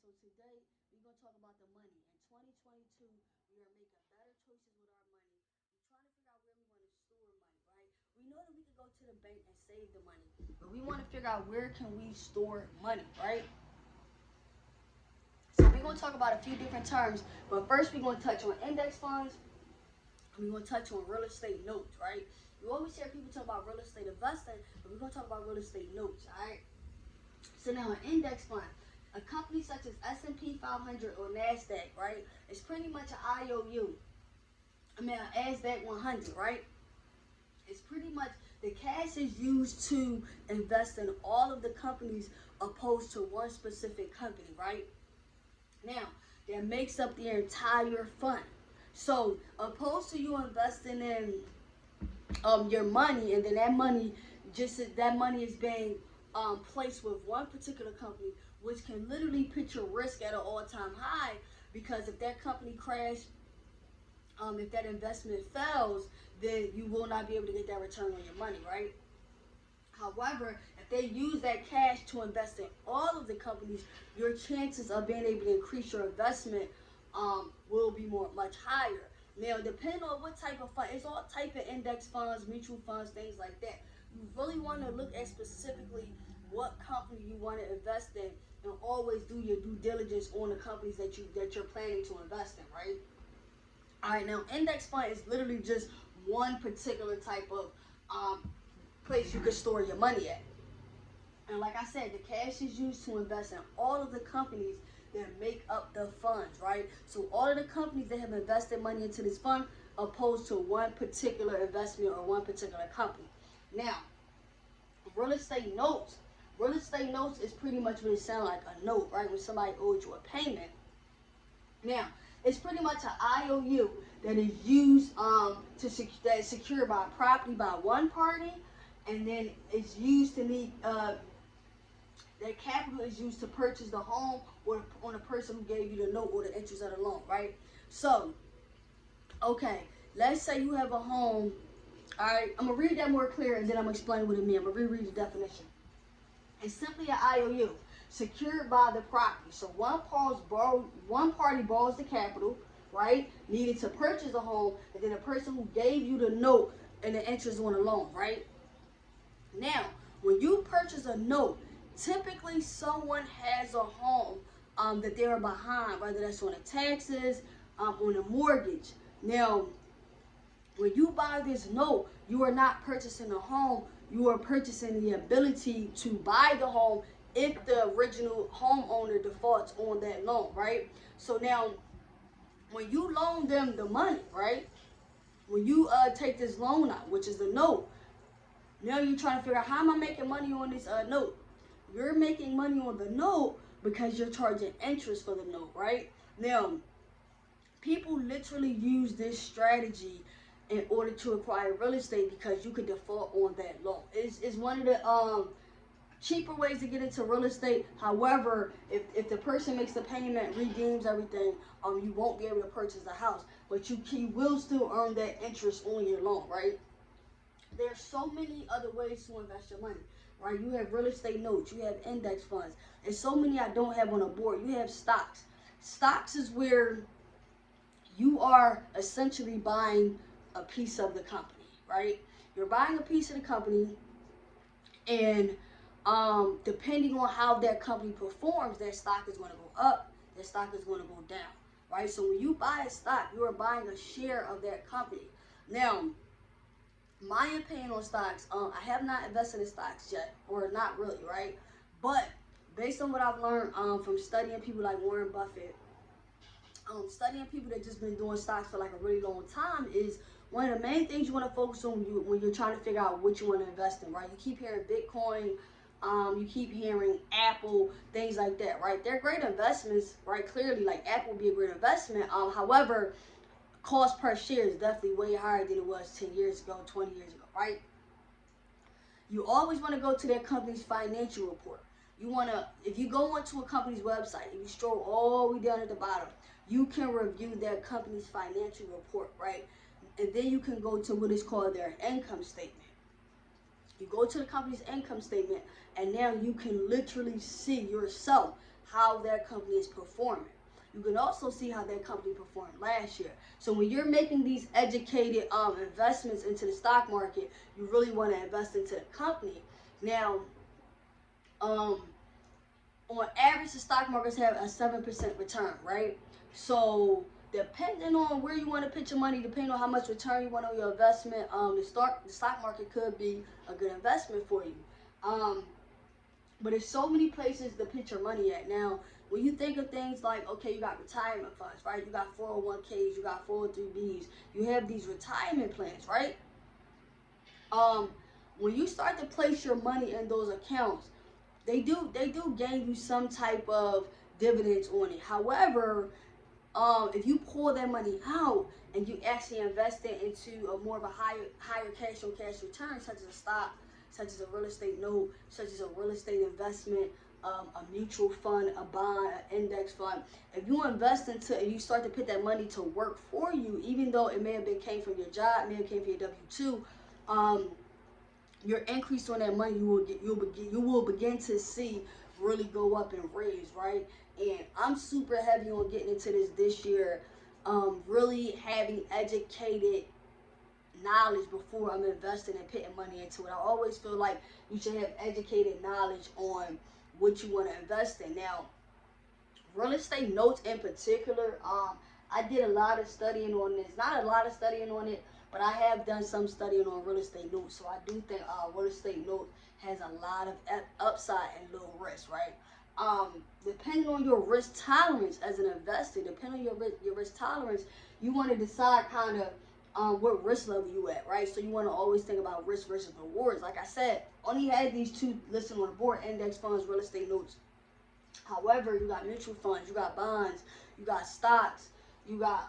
So today we're gonna talk about the money. In 2022, we are making better choices with our money. We're trying to figure out where we want to store money, right? We know that we can go to the bank and save the money, but we want to figure out where can we store money, right? So we're gonna talk about a few different terms, but first we're gonna touch on index funds. We're gonna touch on real estate notes, right? You always hear people talk about real estate investing, but we're gonna talk about real estate notes, all right? So now an index fund, a company such as S&P 500 or NASDAQ, right? It's pretty much an IOU. I mean, an NASDAQ 100, right? It's pretty much the cash is used to invest in all of the companies opposed to one specific company, right? Now, that makes up the entire fund. So, opposed to you investing in your money, and then that money is being placed with one particular company, which can literally put your risk at an all-time high. Because if that company crashes, if that investment fails, then you will not be able to get that return on your money, right? However, if they use that cash to invest in all of the companies, your chances of being able to increase your investment will be much higher. Now, depending on what type of fund, it's all type of index funds, mutual funds, things like that. You really want to look at specifically what company you want to invest in, and always do your due diligence on the companies that you're planning to invest in, right? All right, now index fund is literally just one particular type of place you can store your money at. And like I said, the cash is used to invest in all of the companies that make up the funds, right? So all of the companies that have invested money into this fund opposed to one particular investment or one particular company. Now, real estate notes. Real estate notes is pretty much what it sounds like, a note, right? When somebody owed you a payment. Now, it's pretty much an IOU that is used that is secured by property by one party, and then it's used to need that capital is used to purchase the home or on the person who gave you the note or the interest of the loan, right? So, okay, let's say you have a home. All right, I'm gonna read that more clear, and then I'm gonna explain what it means. I'm gonna reread the definition. It's simply an IOU secured by the property. So one party borrows the capital, right, needed to purchase a home, and then the person who gave you the note and the interest on the loan, right? Now, when you purchase a note, typically someone has a home that they're behind, whether that's on the taxes, on a mortgage. Now, when you buy this note, you are not purchasing a home, you are purchasing the ability to buy the home if the original homeowner defaults on that loan, right? So now, when you loan them the money, right? When you take this loan out, which is the note, now you're trying to figure out, how am I making money on this note? You're making money on the note because you're charging interest for the note, right? Now, people literally use this strategy in order to acquire real estate because you could default on that loan. It's one of the cheaper ways to get into real estate. However, if the person makes the payment, redeems everything, you won't be able to purchase the house, but you will still earn that interest on your loan, right? There's so many other ways to invest your money, right? You have real estate notes, you have index funds, and so many I don't have on the board. You have stocks. Stocks is where you are essentially buying a piece of the company, right? You're buying a piece of the company, and depending on how that company performs, that stock is going to go up, that stock is going to go down, right? So when you buy a stock, you are buying a share of that company. Now, my opinion on stocks, I have not invested in stocks yet, or not really, right? But based on what I've learned from studying people like Warren Buffett, studying people that just been doing stocks for like a really long time, is one of the main things you want to focus on when you're trying to figure out what you want to invest in, right? You keep hearing Bitcoin, you keep hearing Apple, things like that, right? They're great investments, right? Clearly, like Apple would be a great investment. However, cost per share is definitely way higher than it was 10 years ago, 20 years ago, right? You always want to go to their company's financial report. You want to, if you go onto a company's website, if you scroll all the way down at the bottom, you can review their company's financial report, right? And then you can go to what is called their income statement. You go to the company's income statement, and now you can literally see yourself how that company is performing. You can also see how that company performed last year. So when you're making these educated investments into the stock market, you really want to invest into the company. Now, on average, the stock markets have a 7% return, right? So depending on where you want to put your money, depending on how much return you want on your investment, the stock market could be a good investment for you. But there's so many places to put your money at. Now, when you think of things like, okay, you got retirement funds, right? You got 401ks, you got 403bs, you have these retirement plans, right? When you start to place your money in those accounts, they do gain you some type of dividends on it. However, if you pull that money out and you actually invest it into a more of a higher cash on cash return, such as a stock, such as a real estate note, such as a real estate investment, a mutual fund, a bond, an index fund. If you invest into and you start to put that money to work for you, even though it may have been came from your job, may have came from your W-2, your increase on that money you will begin to see really go up and raise, right? And I'm super heavy on getting into this year, really having educated knowledge before I'm investing and putting money into it. I always feel like you should have educated knowledge on what you want to invest in. Now, real estate notes in particular, I did a lot of studying on this. Not a lot of studying on it, but I have done some studying on real estate notes. So I do think real estate note has a lot of upside and low risk, right? Depending on your risk tolerance as an investor, depending on your risk tolerance, you want to decide kind of what risk level you at, right? So you want to always think about risk versus rewards. Like I said, only had these two listed on the board: index funds, real estate notes. However, you got mutual funds, you got bonds, you got stocks, you got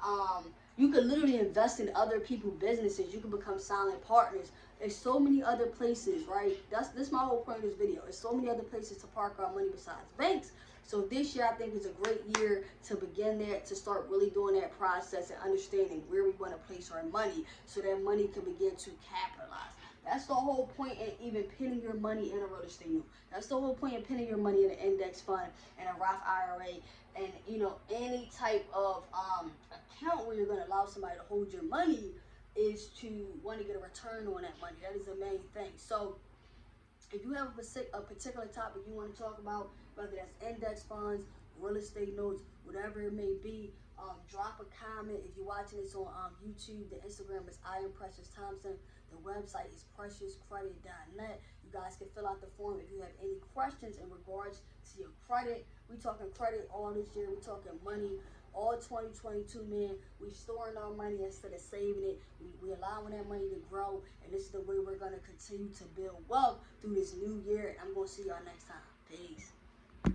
you could literally invest in other people's businesses. You can become silent partners. There's so many other places, right? This my whole point of this video. There's so many other places to park our money besides banks. So this year I think is a great year to begin that, to start really doing that process and understanding where we want to place our money so that money can begin to capitalize. That's the whole point in even pinning your money in a real estate note. That's the whole point in pinning your money in an index fund and a Roth IRA and any type of account where you're going to allow somebody to hold your money is to want to get a return on that money. That is the main thing. So if you have a particular topic you want to talk about, whether that's index funds, real estate notes, whatever it may be, drop a comment. If you're watching this on YouTube, the Instagram is I am Precious Thompson. The website is preciouscredit.net. You guys can fill out the form if you have any questions in regards to your credit. We talking credit all this year. We talking money all 2022, man. We storing our money instead of saving it. We allowing that money to grow, and this is the way we're going to continue to build wealth through this new year. And I'm going to see y'all next time. Peace.